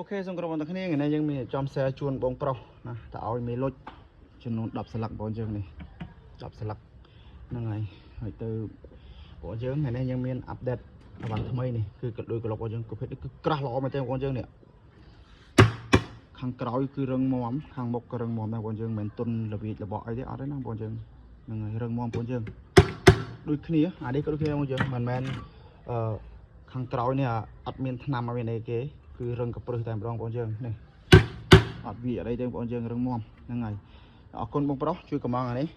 Ok សូមគោរពបងប្អូនថ្ងៃនេះយើងមានចំសារជួនបងប្រុសណាតើឲ្យមេលុចចំនួន10ស្លឹកបងយើងនេះ10ស្លឹកហ្នឹងហើយទៅបងយើងថ្ងៃនេះយើងមានអាប់ដេតអវ៉ាន់ថ្មីនេះគឺដូចក្លុកបងយើងប្រភេទនេះគឺក្រាស់ល្អមែនទេបងយើងនេះខាងក្រោយគឺរឹងមាំខាងមុខក៏រឹងមាំដែរបងយើងមិនទុនរបៀបរបបអីទេអត់ទេណាបងយើងហ្នឹងហើយរឹងមាំបងយើងដូចគ្នាអានេះក៏ដូចគ្នាបងយើងមិនមែនខាងក្រោយនេះអត់មានថ្នាំអត់មានអីគេគឺរឹងកព្រឹសតែម្ដងបងយើងនេះអត់វាអីទេបងយើងរឹងមាំហ្នឹងហើយអរគុណបងប្រុសជួយកំងអានេះ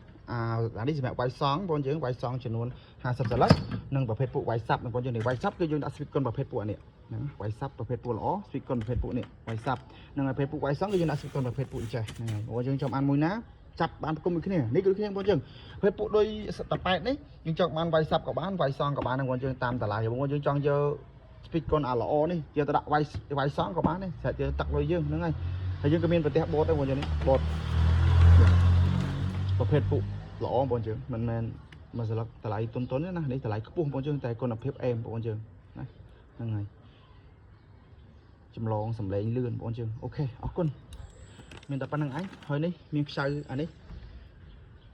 នេះសម្រាប់វាយសងបងយើងវាយសងចំនួន50សន្លឹកនិងប្រភេទពួកវាយសាប់បងយើងនេះវាយសាប់គឺយើងដាក់ស្វីតគុនប្រភេទពួកនេះហ្នឹងវាយសាប់ប្រភេទពួកល្អស្វីតគុនប្រភេទពួកនេះវាយសាប់និងប្រភេទពួកវាយសងគឺយើងដាក់ស្វីតគុនប្រភេទពួកចេះហ្នឹងហើយបងយើងចង់អានមួយណាចាប់បានប្រគំមួយគ្នានេះគឺគ្នាបងយើងប្រភេទពួកដូចតប៉ែតនេះយើងចង់បានវាយសាប់ក៏បានវាយសងក៏បានហ្នឹងបងយើងតាមតម្លៃបងយើងចង់យកស្ពីកកុនអាល្អនេះយកទៅដាក់វាយសងក៏បានដែរស្រាប់យកទឹកលុយយើងហ្នឹងហើយយើងក៏មានប្រទេសបតដែរបងយើងនេះបតប្រភេទពួកល្អបងយើងមិនមែនមួយស្លឹកតម្លៃទុនទេណានេះតម្លៃខ្ពស់បងយើងតែគុណភាពអែមបងយើងណាហ្នឹងហើយចម្លងសម្លេងលឿនបងយើងអូខេអរគុណមានតែប៉ុណ្្នឹងឯងហើយនេះមានខ្ចៅអានេះ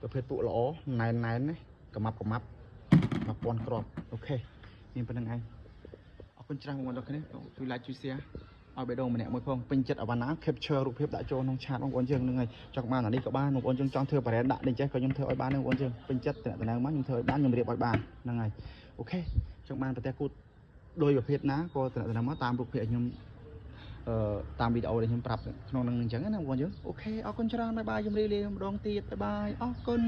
ប្រភេទពួកល្អណែនណាកំាប់1000គ្រាប់អូខេមានប៉ុណ្្នឹងឯងអរគុណច្រើនបងប្អូនទាំងគ្នាជួយ like ជួយ share ឲ្យបេះដូងម្នាក់មួយផងពេញចិត្តអវណ្ណា capture រូបភាពដាក់ចូលក្នុងឆាតបងប្អូនយើងនឹងហើយចង់បានអានេះក៏បានបងប្អូនយើងចង់ធ្វើ brand ដាក់នេះចេះក៏ខ្ញុំធ្វើឲ្យបានដែរបងប្អូនយើងពេញចិត្តតំណែងមកខ្ញុំធ្វើឲ្យបានខ្ញុំរៀបឲ្យបានហ្នឹងហើយអូខេចង់បានប្រទេសគូដោយប្រភេទណាក៏តំណែងមកតាមរូបភាពខ្ញុំតាមវីដេអូដែលខ្ញុំប្រាប់ក្នុងនឹងអញ្ចឹងណាបងប្អូនយើងអូខេអរគុណច្រើនបាយបាយជំរាបលាម្ដងទៀតបាយបាយអរគុណ